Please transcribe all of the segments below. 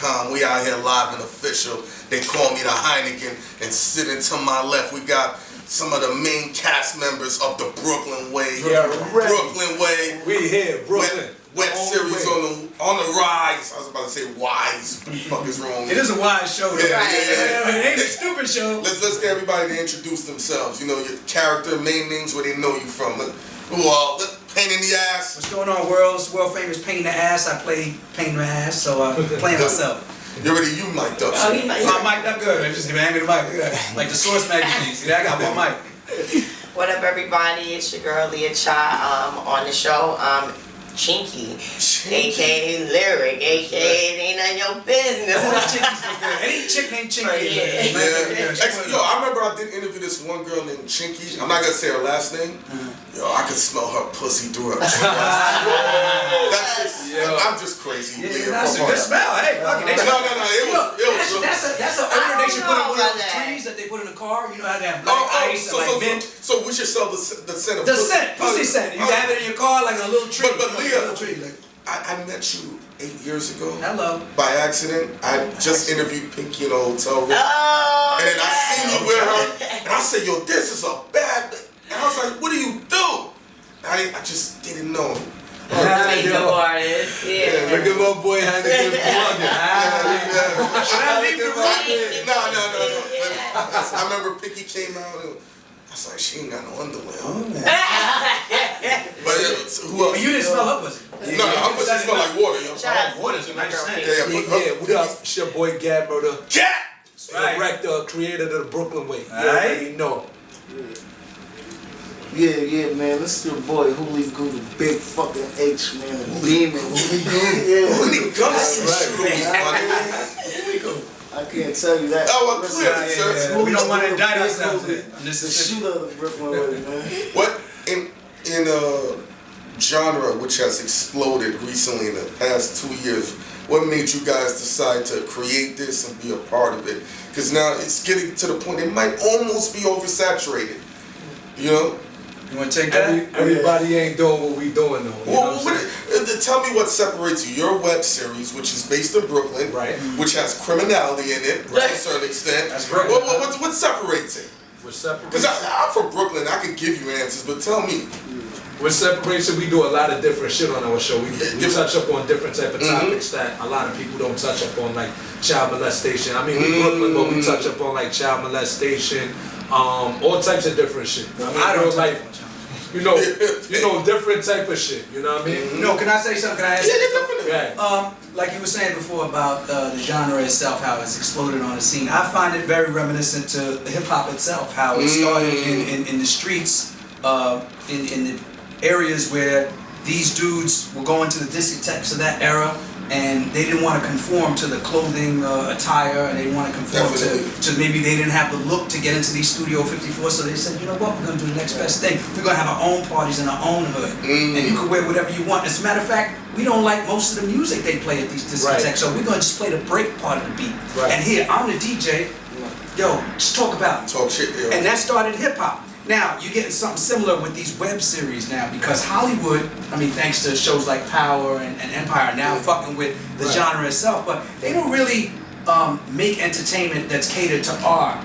Heineken.com. We out here live and official. They call me the Heineken. And sitting to my left, we got some of the main cast members of the Brooklyn Way. Yeah, Brooklyn Way. We here, Brooklyn. Web series on the rise. I was about to say wise. What the fuck is wrong? It is a wise show. Yeah. It ain't a stupid show. Let's get everybody to introduce themselves. You know, your character, main names, where they know you from. Who are Pain in the Ass. What's going on, world? It's world famous Pain in the Ass. I play Pain in the Ass, so playing myself. You already mic'd up. Oh, I'm mic'd up good. I just hand me the mic. Look at that. Like the Source magazine. See that? I got one mic. What up, everybody? It's your girl Leah Cha on the show. Chinky, aka Lyric, aka it ain't none of your business. Any chick named Chinky. Yeah. Yo, I remember I did interview this one girl named Chinky. I'm not gonna say her last name. Yo, I could smell her pussy through her cheeks. I'm just crazy. Yeah, that's a good smell. Hey, fuck it. No. It was. That's an odor they should put in one of those trees that they put in the car. You know how they have black ice and like mint. So we should sell the scent of the scent, pussy scent. You have it in your car like a little tree. But Leah, I met you 8 years ago. Hello. By accident. I just interviewed Pinky in a hotel room. Oh, and then I seen you with her, and I said, yo, this is a bad. And I was like, what do you do? I just didn't know. Makeup artist. Yeah. Look at my boy Heineken vlogging. Should I leave the room? No. I remember Pinky came out and I was like, she ain't got no underwear. But who else? You didn't smell her pussy. No, her pussy smell like water, yo. Water's a nice scent. Yeah, we got it's your boy Gab Murder. Cat! Director, creator of the Brooklyn Way. You already know. Yeah, man. This is your boy Hooli Goo, the big fucking H, man. Demon. Hooli Goo. I can't tell you that. Oh, well, clearly, sir. We don't want to indict ourselves. The shooter of the Brooklyn Way, man. What in a genre which has exploded recently in the past 2 years, what made you guys decide to create this and be a part of it? Because now it's getting to the point it might almost be oversaturated. You know? You want to take that? Everybody ain't doing what we doing though. Well, tell me what separates you. Your web series, which is based in Brooklyn, right, which has criminality in it to a certain extent. That's Brooklyn. What separates it? What separates? Because I'm from Brooklyn, I could give you answers, but tell me. With separation, we do a lot of different shit on our show. We touch up on different type of topics that a lot of people don't touch up on, like child molestation. I mean, we Brooklyn, but we touch up on like child molestation, all types of different shit. I don't like, you know, different type of shit. You know what I mean? No, can I say something? Can I ask? Yeah, definitely. Like you were saying before about the genre itself, how it's exploded on the scene. I find it very reminiscent to the hip hop itself, how it started in the streets, in the areas where these dudes were going to the discotheques of that era, and they didn't want to conform to the clothing attire, and they didn't want to conform to maybe they didn't have the look to get into these Studio 54, so they said, you know what, we're going to do the next best thing. We're going to have our own parties in our own hood, and you can wear whatever you want. As a matter of fact, we don't like most of the music they play at these discotheques, so we're going to just play the break part of the beat. And here, I'm the DJ, yo, just talk about it. Talk shit, yo. And that started hip-hop. Now, you're getting something similar with these web series now, because Hollywood, I mean, thanks to shows like Power and Empire, now fucking with the genre itself, but they don't really make entertainment that's catered to our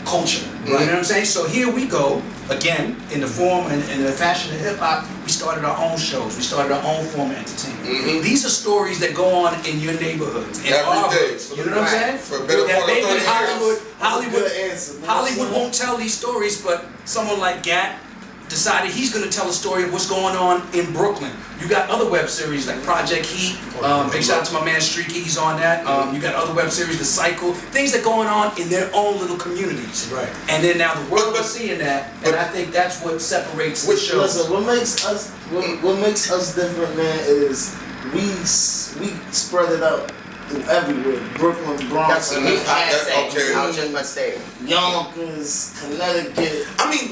culture. You know what I'm saying? So here we go, again, in the form and in the fashion of hip-hop, we started our own shows, we started our own form of entertainment. These are stories that go on in your neighborhoods, in our hoods. You know what I'm saying? For a better part of 30 years. Hollywood won't tell these stories, but someone like Gat decided he's going to tell a story of what's going on in Brooklyn. You got other web series like Project Heat. Big shout out to my man Streaky, he's on that. You got other web series, The Cycle, things that going on in their own little communities. Right. And then now the world is seeing that, and I think that's what separates the shows. Listen, what makes us different, man, is we spread it out through everywhere. Brooklyn, Bronx, That's what he can't say. I was just about to say. Yonkers, Connecticut. I mean,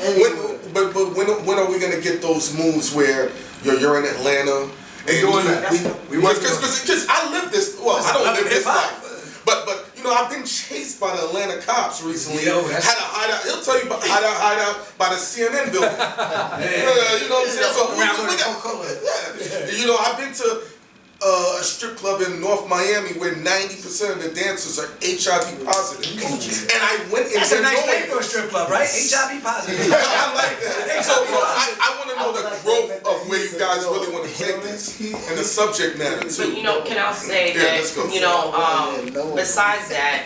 when are we gonna get those moves where you're in Atlanta? We doing that. Because I live this. Well, I don't live this life. But you know, I've been chased by the Atlanta cops recently. Had a hideout. He'll tell you about hideout by the CNN building. You know what I'm saying? So you know, I've been to a strip club in North Miami where 90% of the dancers are HIV positive. And I went in That's a there nice knowing name for a this. strip club, right? HIV positive. I like that. So I want to know the growth of where you guys really want to take this and the subject matter But too. you know, can I say Yeah, let's go. that, you know, besides that,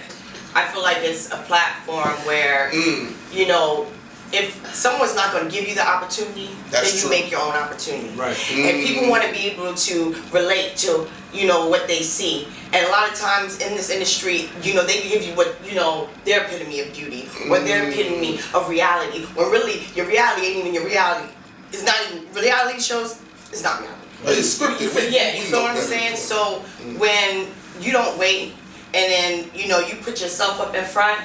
I feel like it's a platform where, you know, if someone's not going to give you the opportunity, That's then you true. make your own opportunity. Right. And people want to be able to relate to, you know, what they see. And a lot of times in this industry, you know, they give you what, you know, their epitome of beauty, or their epitome of reality, when really your reality ain't even your reality. It's not even reality shows. It's not reality. It's scripted. But yeah, you We feel know what I'm better. saying? So when you don't wait and then, you know, you put yourself up in front,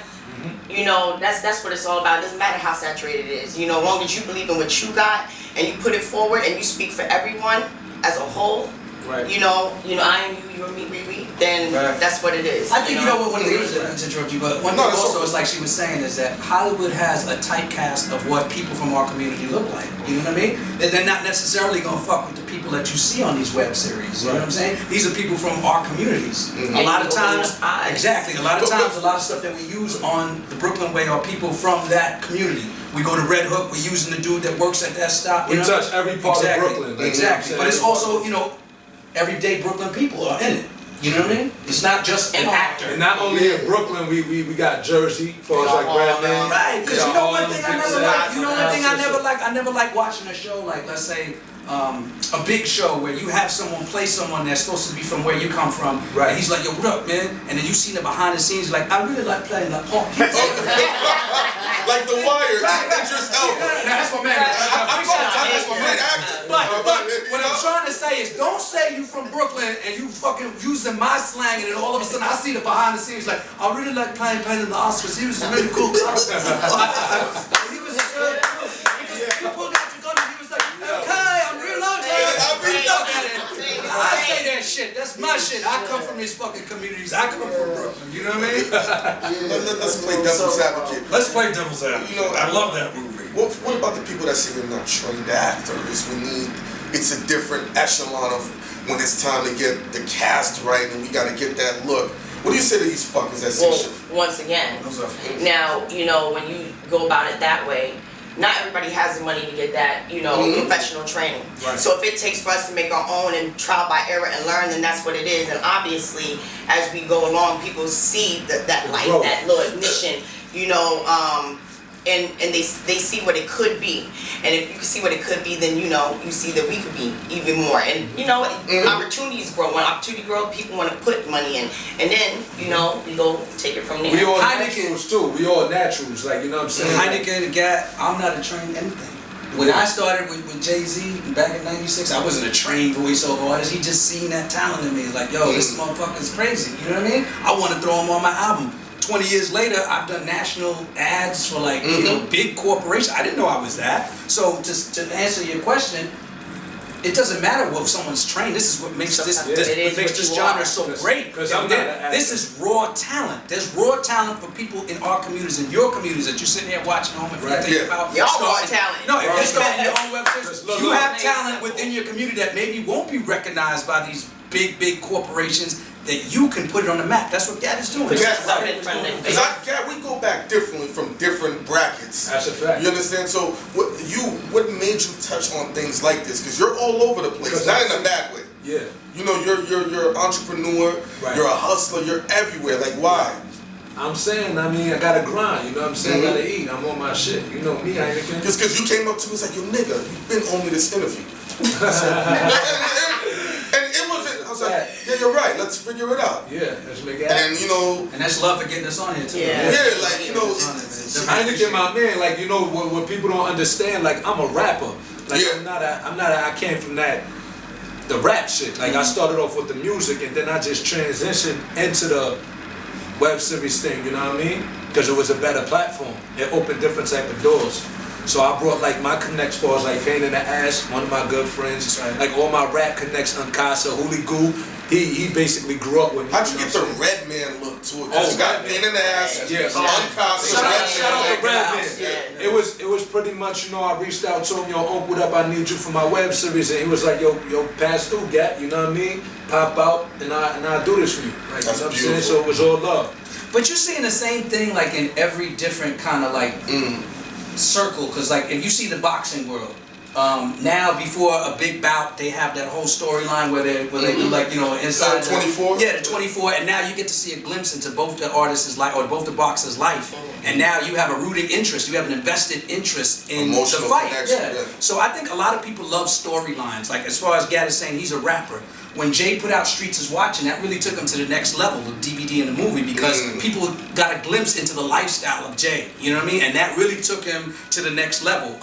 you know, that's what it's all about. It doesn't matter how saturated it is. You know, as long as you believe in what you got and you put it forward and you speak for everyone as a whole, Right. you know, I am you and me, we, then Right. that's what it is. I think you know what one of the things, to interrupt you, but one No, thing that's also okay. is like she was saying is that Hollywood has a typecast of what people from our community look like. You know what I mean? That they're not necessarily gonna fuck with the people that you see on these web series. You know what I'm saying? These are people from our communities. A lot of times, exactly. A lot of times, a lot of stuff that we use on the Brooklyn Way are people from that community. We go to Red Hook. We're using the dude that works at that stop. We you know? touch every part Exactly. of Brooklyn. Like, Exactly. you know But what it's I'm saying? also, you know, everyday Brooklyn people are in it. You know what I mean? It's not just an actor. And not only in Brooklyn, we got Jersey, as far as like Redman. Right, because you know one thing I never like. You know one thing I never like. like. I never like watching a show like, let's say, a big show where you have someone play someone that's supposed to be from where you come from. Right. And he's like, yo, what up, man? And then you see the behind the scenes, like, I really like playing the part. Like The Wire, Idris Elba. That's my man. That's my man actor. But what I'm trying to say is, don't say you from Brooklyn and you fucking using my slang, and then all of a sudden I see the behind the scenes like, I really like playing in the Oscars. He was a really cool guy. He was good. Because you pulled out your gun and he was like, okay, I'm reloading. I say that shit. That's my shit. I come from these fucking communities. I come from Brooklyn. You know what I mean? Let's play devil's advocate. Let's play devil's advocate. You know, I love that movie. What about the people that say they're not trained actors? It's a different echelon of when it's time to get the cast right and we gotta get that look. What do you say to these fuckers that say Well, shit? once again, Those are famous. now, you know, when you go about it that way, not everybody has the money to get that, you know, professional training. Right. So if it takes for us to make our own and trial by error and learn, then that's what it is. And obviously, as we go along, people see that light, Growth. that little ignition, you know, and they see what it could be. And if you can see what it could be, then, you know, you see that we could be even more. And, you know, opportunities grow. When opportunity grows, people want to put money in. And then, you know, we go take it from there. We all Heineken. naturals too. We all naturals, like, you know what I'm saying? Heineken, the Gap, I'm not a trained anything. When I started with Jay-Z back in '96, I wasn't a trained voiceover artist. He just seen that talent in me. He's like, yo, this motherfucker's crazy. You know what I mean? I want to throw him on my album. 20 years later, I've done national ads for like, you know, big corporations. I didn't know I was that. So to answer your question, it doesn't matter what someone's trained. This is what makes this It is makes what this you genre are. so great. Because I'm not an actor. This is raw talent. There's raw talent for people in our communities, in your communities that you're sitting here watching home and Right. thinking Yeah. about. Y'all raw starting- talent. No, if Raw you're starting your talent. own websites, Just look you up. have talent within your community that maybe won't be recognized by these big corporations. That you can put it on the map. That's what Gad is doing. Yeah. Something from the Because we go back differently from different brackets. That's a fact. You understand? So what made you touch on things like this? Because you're all over the place, Because not in a bad way. Yeah. You know, you're an entrepreneur, Right. you're a hustler, you're everywhere. Like, why? I'm saying, I mean, I gotta grind, you know what I'm saying? I gotta eat, I'm on my shit. You know me, Heineken. Just because you came up to me and was like, yo, nigga, you've been on me this interview. And it wasn't, I was like, yeah, you're right, let's figure it out. Yeah, let's make it happen. And, you know, And that's love for getting us on here too. Yeah. yeah, like, you know, Heineken, my man, like, you know, what people don't understand, like, I'm a rapper. Like, Yeah. I came from the rap shit. Like, I started off with the music, and then I just transitioned into the web series thing, you know what I mean? Because it was a better platform. It opened different type of doors. So I brought like my connects for like Pain in the Ass, one of my good friends. That's right. Like all my rap connects, Uncasa, Hoolie Goo. He basically grew up with me. How'd you get the red man look to it? 'Cause Oh, you got Redman. Pain in the Ass, Yeah. Uncasa, Shout out Redman. to Redman. Yeah. It was pretty much, you know, I reached out to him, yo, Unc, what up, I need you for my web series, and he was like, yo, pass through, Gat, you know what I mean? Pop out, and I do this for you. Like, That's you know what I'm saying? beautiful. So it was all love. But you're seeing the same thing like in every different kind of like circle, because like if you see the boxing world, now before a big bout they have that whole storyline where they do like, you know, inside the 24? Yeah, the 24, and now you get to see a glimpse into both the artist's life or both the boxer's life, and now you have a rooted interest, you have an invested interest in Emotional the fight. connection, Yeah. yeah. So I think a lot of people love storylines. Like as far as Gad is saying, he's a rapper. When Jay put out Streets is Watching, that really took him to the next level, the DVD and the movie, because people got a glimpse into the lifestyle of Jay. You know what I mean? And that really took him to the next level.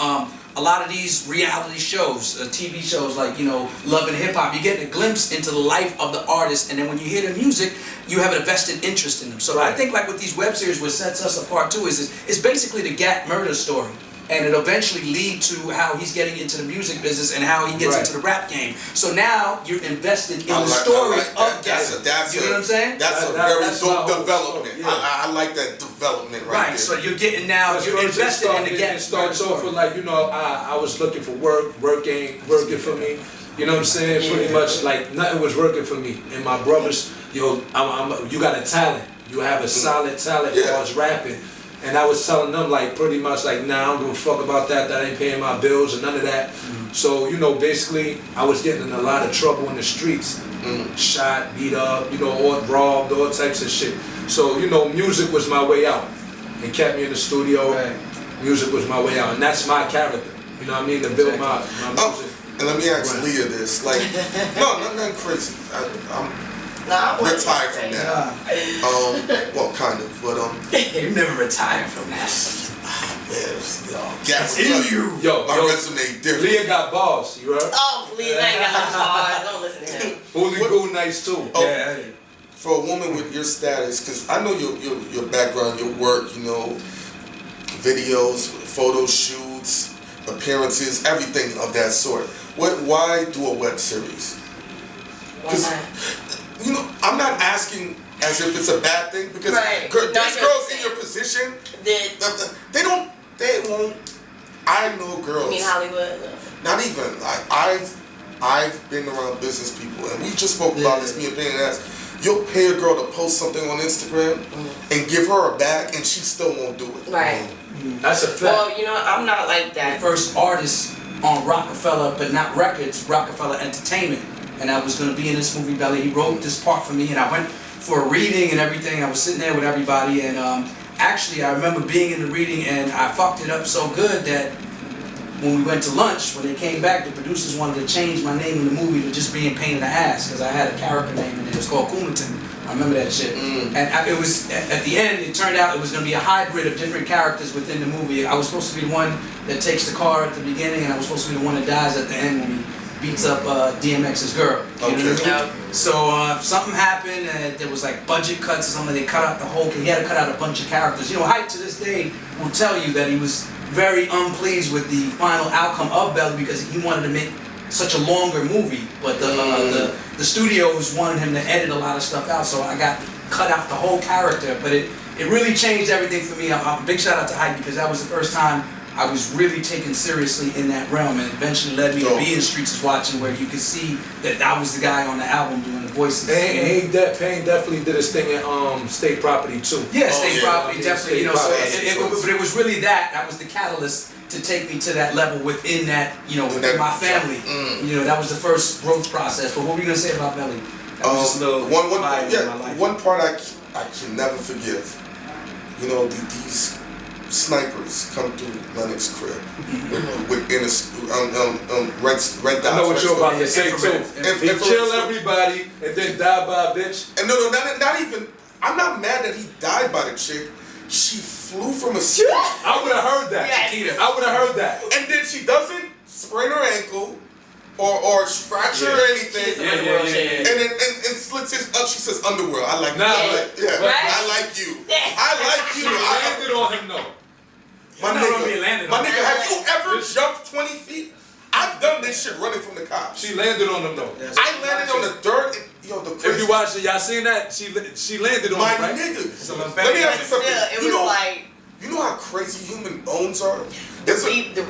A lot of these reality shows, TV shows like, you know, Love and Hip Hop, you get a glimpse into the life of the artist, and then when you hear the music, you have a vested interest in them. So I think like with these web series, what sets us apart too is it's basically the Gat murder story. And it'll eventually lead to how he's getting into the music business and how he gets into the rap game. So now you're invested in the story of Gat. You know what I'm saying? That's a very that's dope my whole development. story, yeah. I like that development right Right, there. so you're getting now, you're invested in the It Gat starts murder off story. with like, you know, I was looking for working for me. You know what I'm saying? Pretty much like nothing was working for me. And my brothers, yo, you got a talent. You have a solid talent as far as rapping. And I was telling them like pretty much like, nah, I don't give a fuck about that. That ain't paying my bills or none of that. So, you know, basically I was getting in a lot of trouble in the streets. Shot, beat up, you know, all robbed, all types of shit. So, you know, music was my way out. It kept me in the studio. Right. Music was my way out. And that's my character. You know what I mean? To build my music. And let me ask Leah this, like, no, nothing crazy. I'm Nah, I want retired to from say. that. Well, kind of, but You never retired from that. man, Gat It's in you. my resume different. Leah got balls, you heard? Oh, please, I ain't got no cars. Don't listen to him. Hoolie Goo nice too. Oh, Yeah. for a woman with your status, because I know your background, your work, you know, videos, photo shoots, appearances, everything of that sort. Why do a web series? Because, you know, I'm not asking as if it's a bad thing, because Right. there's girls in your position, they won't. I know girls. You mean Hollywood? Not even. I've been around business people, and we just spoke about this. Me and Penny asked, you'll pay a girl to post something on Instagram and give her a bag, and she still won't do it. Right. That's a fact. Well, you know, I'm not like that. First artist on Rockefeller, but not records, Rockefeller Entertainment. And I was going to be in this movie, Belly. He wrote this part for me, and I went for a reading and everything. I was sitting there with everybody, and actually, I remember being in the reading, and I fucked it up so good that when we went to lunch, when they came back, the producers wanted to change my name in the movie to just being Pain in the Ass, because I had a character name in it. It was called Kumatin. I remember that shit. And it was, at the end, it turned out it was going to be a hybrid of different characters within the movie. I was supposed to be the one that takes the car at the beginning, and I was supposed to be the one that dies at the end when he beats up DMX's girl. You know what I mean? So something happened, and there was like budget cuts or something. They cut out the whole, he had to cut out a bunch of characters. You know, Hype to this day will tell you that he was very unpleased with the final outcome of Belly because he wanted to make such a longer movie, but the studios wanted him to edit a lot of stuff out, so I got cut out the whole character. But it really changed everything for me. I'm big shout out to Hype because that was the first time I was really taken seriously in that realm, and eventually led me to be in Streets is Watching, where you could see that I was the guy on the album doing the voices. Pain definitely did his thing in State Property too. Yeah, State Property, Yeah, definitely. You know, so but it was really that was the catalyst to take me to that level within that, you know, within my family. You know, that was the first growth process. But what were you gonna say about Belly? That was just a little one part I can never forgive. You know, these snipers come through Lennox's crib with red dots. I know what you're about to say too. Infrared. He kill everybody and then die by a bitch. And no, not even. I'm not mad that he died by the chick. She flew from a city. I would have heard that. Yes. I would have heard that. And then she doesn't sprain her ankle or fracture or anything. Yeah. And then and slits his up. She says underworld. I like Nah, you. but- I like you. I like you. She landed on him though. My You're not gonna be nigga, landed my on nigga, have you ever jumped 20 feet? I've done this shit running from the cops. She landed on them though. I landed on the dirt. Yo, the If crazy. you watch it, y'all seen that? She landed on My them, right? nigga. So Let me ask you Still, something. it You was know, like you know how crazy human bones are? There's a, the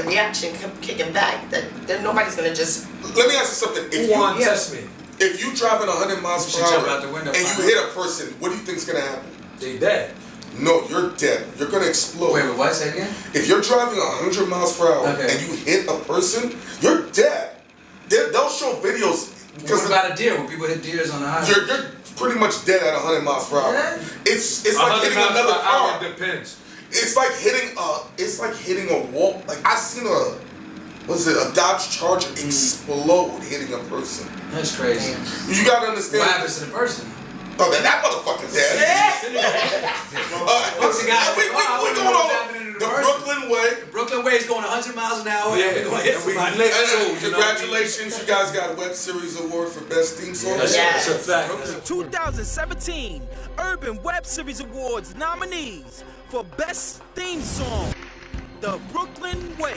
reaction kept kicking back. That nobody's gonna just. let me ask you something. If Who won you, test me? if you driving 100 miles You per should jump hour out the window, and you fine. hit a person, what do you think's gonna happen? They dead. No, you're dead. You're gonna explode. Wait, what? Say again? If you're driving 100 miles per hour Okay. and you hit a person, you're dead. They'll show videos because What about a deer? When people hit deers on the highway? you're pretty much dead at 100 miles per hour. Yeah. It's like 100 hitting miles another per hour car. depends. It's like hitting a wall. Like I seen a Dodge Charger explode hitting a person. That's crazy. You gotta understand. What happens to the person? Oh, that motherfucker's dead. What's the guy? we going What's on happening to the the person? Brooklyn way. Brooklyn Way is going 100 miles an hour. Yeah, and we're going to hit and we somebody. lit And, too, you know what I mean? congratulations, you guys got a Web Series Award for Best Theme Song. That's, Yes. that's a fact. 2017 Urban Web Series Awards nominees for Best Theme Song, The Brooklyn Way.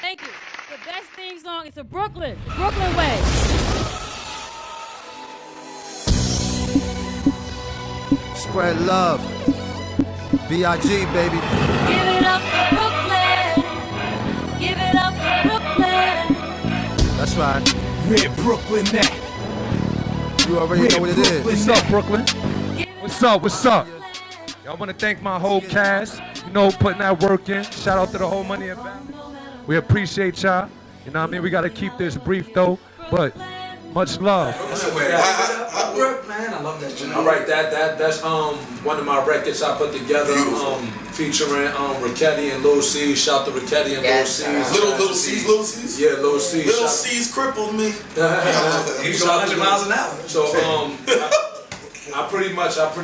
Thank you. The best theme song is the Brooklyn Way. Spread love. B.I.G. baby. Give it up for Brooklyn. Give it up for Brooklyn. That's right. Where Brooklyn at? You already know what it is. What's What's up, Brooklyn? Give it What's up? What's up? Brooklyn. I want to thank my whole cast, you know, putting that work in. Shout out to the whole Money and Family. We appreciate y'all. You know what I mean? We got to keep this brief, though, but much love. Brooklyn Way. Man, I love that joint. All right, that's one of my records I put together, Beautiful. featuring Ricketti and Lil C. Shout to Ricketti and Yes, Lil C. Little C's. Yeah, Lil C. Little Shout- C's crippled me. He's going 100 miles an hour. So I pretty much got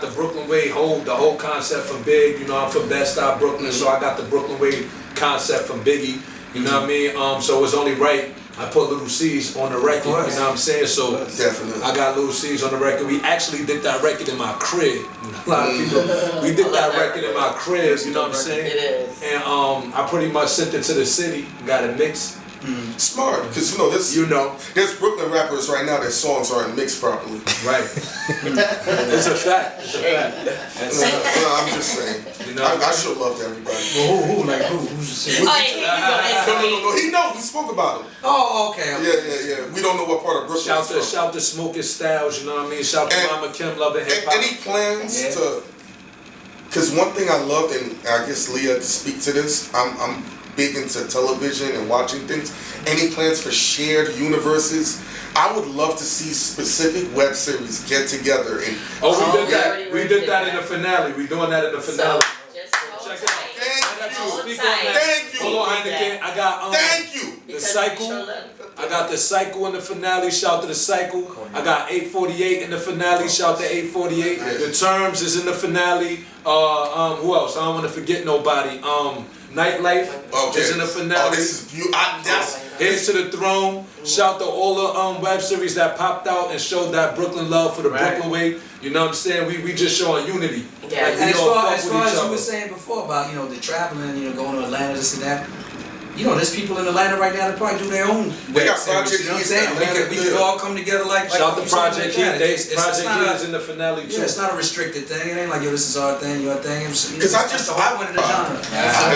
the Brooklyn Way the whole concept from Big. You know, I'm from Bed-Stuy, Brooklyn, so I got the Brooklyn Way concept from Biggie. You know what I mean? So it's only right I put Little C's on the record. You know what I'm saying? So Definitely. I got Little C's on the record. We actually did that record in my crib. A lot of people. We did that record in my crib. You know what I'm saying? It is. And I pretty much sent it to the city. Got it mixed. Smart, because there's Brooklyn rappers right now that songs aren't mixed properly. Right. It's a fact. It's a fact. I'm just saying. You know, I show love to everybody. Who? Like who? Who's the singer? Oh, yeah, No. He know. We spoke about him. Oh, okay. Yeah. We don't know what part of Brooklyn he's from. shout to Smoking Styles, you know what I mean? Shout to And- Mama Kim, loving hip hop. Any plans Yeah. to? Because one thing I loved, and I guess Leah could speak to this. I'm big into television and watching things. Any plans for shared universes? I would love to see specific web series get together and. Oh, we did we that. already We did that in the finale. We doing that in the So finale. just hold Check it out. tight. Thank I got you. you. Hold Speak on tight. that. Thank you. Hold on, Heineken. I got Thank you. the Because cycle. we show love for I got the cycle in the finale. Shout to the cycle. I got 848 in the finale. Shout to 848. The terms is in the finale. Who else? I don't want to forget nobody. Nightlife is in the finale. Oh, this is beautiful. That's Here's to the Throne. Shout to all the web series that popped out and showed that Brooklyn love for the Right. Brooklyn way. You know what I'm saying? We just showing unity. Yeah. Like, we And as all far fuck as, with far each as you other. were saying before about, the traveling, going to Atlanta, this and that. There's people in Atlanta right now that probably do their own They got web series, Project you know what I'm Heat saying? in We Atlanta, could yeah. all come together like Shout to something Project like Heat. that. Project not Heat a- is in the finale too. Yeah, it's not a restricted thing. It ain't like, this is our thing, your thing. because I just the whole point of the genre.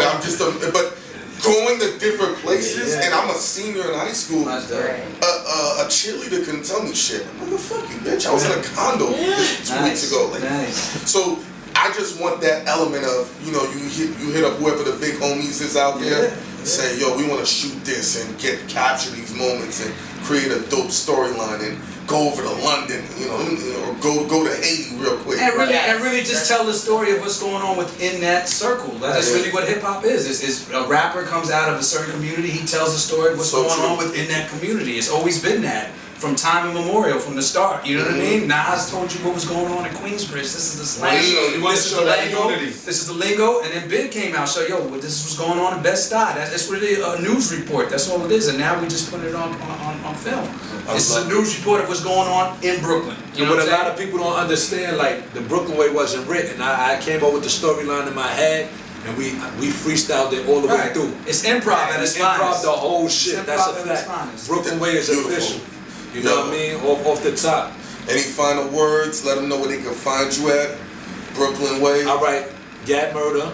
I'm just but going to different places, and I'm a senior in high school. That's dope. A cheerleader couldn't tell me shit. I'm like, fuck you, bitch. I was in a condo 2 weeks ago. Like, Nice. so I just want that element of, you hit up whoever the big homies is out there, say, yo, we want to shoot this and capture these moments and create a dope storyline and go over to London, or go to Haiti real quick. And really, Yes. just tell the story of what's going on within that circle. That's really what hip hop is. Is a rapper comes out of a certain community, he tells a story of what's So going true. on within that community. It's always been that. from time immemorial, from the start. You know what I mean? Nas told you what was going on in Queensbridge. This is the slang. You want to This is show the that lingo. unity. This is the lingo. And then Big came out, so yo, this was going on in Bed-Stuy. That's really a news report. That's all it is. And now we just put it on film. This is a news report of what's going on in Brooklyn. You know what what a I'm lot of people don't understand, like the Brooklyn way wasn't written. I came up with the storyline in my head, and we freestyled it all the way Right. through. It's improv at its Improv finest. the whole shit. It's That's a improv at its fact. finest. Brooklyn way is Beautiful. official. You know what I mean? Off the top. Any final words? Let them know where they can find you at. Brooklyn Way. All right, Gat Murder,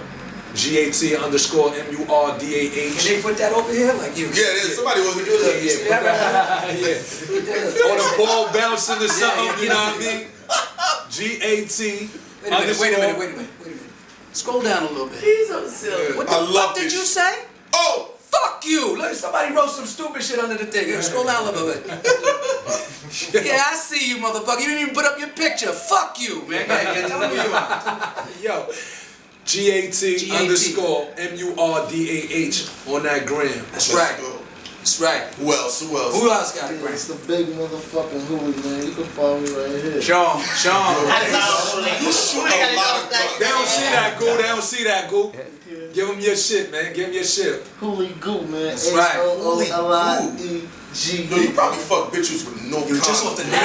GAT_MURDAH. Can they put that over here? Like you? Yeah, somebody will do that. Yeah. Or the ball bouncing or something, you know what I mean? GAT. Wait a minute. Scroll down a little bit. He's so silly. What I the love fuck did this you shit. say? Oh! Fuck you! Look, somebody wrote some stupid shit under the thing. Here, scroll down a little bit. Yeah, I see you, motherfucker. You didn't even put up your picture. Fuck you, man. Yeah, tell me who you are. Yo. GAT_MURDAH on that gram. That's right. That's right. Who else? Who else got a Yeah, gram? it's the big motherfucking Hooey, man. You can follow me right here. Sean. You shoot a lot of guns. They don't see that, Goo. They don't see that, Goo. Give them your shit, man. Give them your shit. Hooey Goo, man. That's right. HOOLIEG. Yo, you probably fuck bitches with no condom. Just off the name. Yo.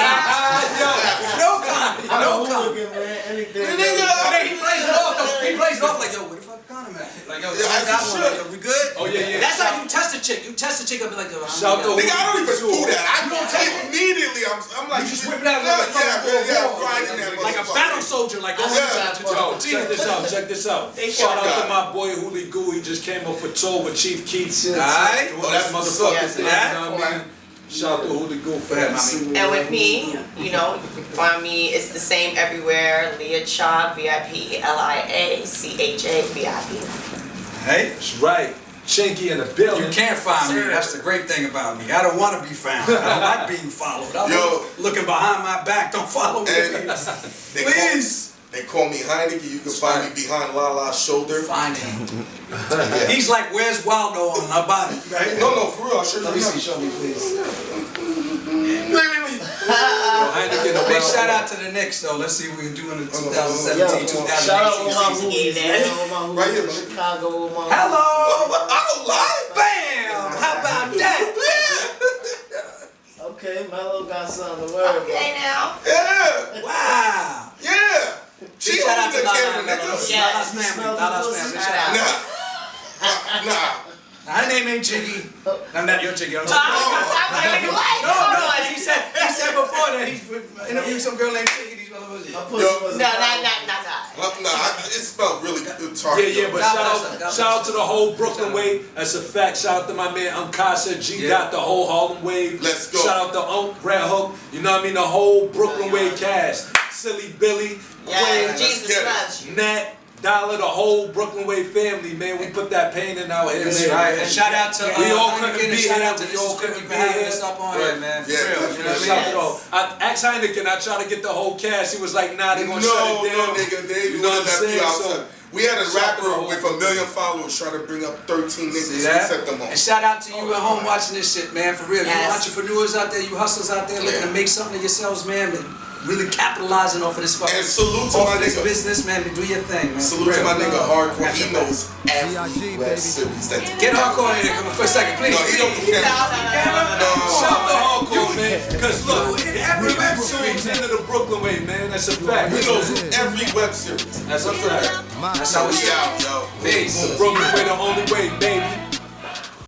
No condom. I'm No a condom. hooligan, man. Anything. He plays it off though. He plays it off like, yo, where the fuck the condom at? Like, yo, Yeah, that as you one. should. Like, yo, we good? Oh, yeah. That's how you test a chick. You test a chick up and like, yo, Shout out to Nigga, I don't even do that. I You don't tell take you immediately. I'm like, You just whip it out like a fucking riding that like a motherfucker. battle soldier, like Yeah. Yo, check this out. Check this out. Shout out to my boy Hoolie Goo. He just came up for tour with Chief Keith. Alright. Oh, that's motherfucker. Yes, You know what I mean? Shout out to Hoolie Goo for ahead, that. mommy. And with me, you know, you can find me, it's the same everywhere. Leah Cha, VIP, LIACHA, VIP. Hey? That's right. Chinky in the building. You can't find me. Sir. That's the great thing about me. I don't want to be found. I don't like being followed. I Yo. like looking behind my back. Don't follow me. And Please. They call me Heineke. You can find me behind Lala's shoulder. Find him. He's like, where's Waldo on her body? Right? No, for real. I'll show you. Let me see. Show me, please. Big shout out to the Knicks, though. Let's see what we can do in the 2017, 2018 Shout out to my season. Hooey, man. Shout out to my Right here, Hooey. man. Chicago, with my Hello. I don't lie. Bam. How about that? Okay, Melo got something to worry Okay now. Yeah. Wow. Yeah. She Big shout out holding to the camera, Lala's nigga. Yes. family. Lala's family. Shout out. Nah. Her name ain't Jiggy. I'm not your Jiggy. I'm No, he said before that he interviewed some girl named Jiggy. These motherfuckers. My pussy was not that. It smelled really good. Yeah, but God shout bless out to the whole Brooklyn Way. That's a fact. Shout out to my man Uncasa, G Dot, the whole Harlem Wave. Let's go. Shout out to Unc, Red Hook. You know what I mean? The whole Brooklyn Way cast. Silly Billy, Yeah, Quinn, Jesus loves you. Nat, Dollar, the whole Brooklyn Way family, man. We put that pain in out here, That's man. right. And shout out to We all Heineken couldn't and be shout here. out to We this all is couldn't Cookie be for having here. us up on Right. here, man. For Yeah, real. You know what I mean? Shout out to all. I asked Heineken, I tried to get the whole cast. He was like, nah, they gonna shut No, it down. nigga, they You know what I'm left you saying? outside. So, We had a shout out rapper to with 1 million followers try to bring up 13 niggas. See We that? set them on. And shout out to you at home watching this shit, man. For real. You Yes. entrepreneurs out there, you hustlers out there looking to make something of yourselves, man. But really capitalizing off of this fucking And salute to off my of this nigga. business, man. Do your thing, man. Salute to For my real. nigga Hardcore. He Gotcha. knows every B.I.G., web baby. series. That's Get Hardcore in here. Come on for a second, please. No, he don't do camera. Shout out to Hardcore, man. Because look, You in every every rap rap series into the Brooklyn Way, man. That's a fact. He knows every web series. That's a fact. My That's how We it's out, yo. Peace. Brooklyn Way, the only way, baby.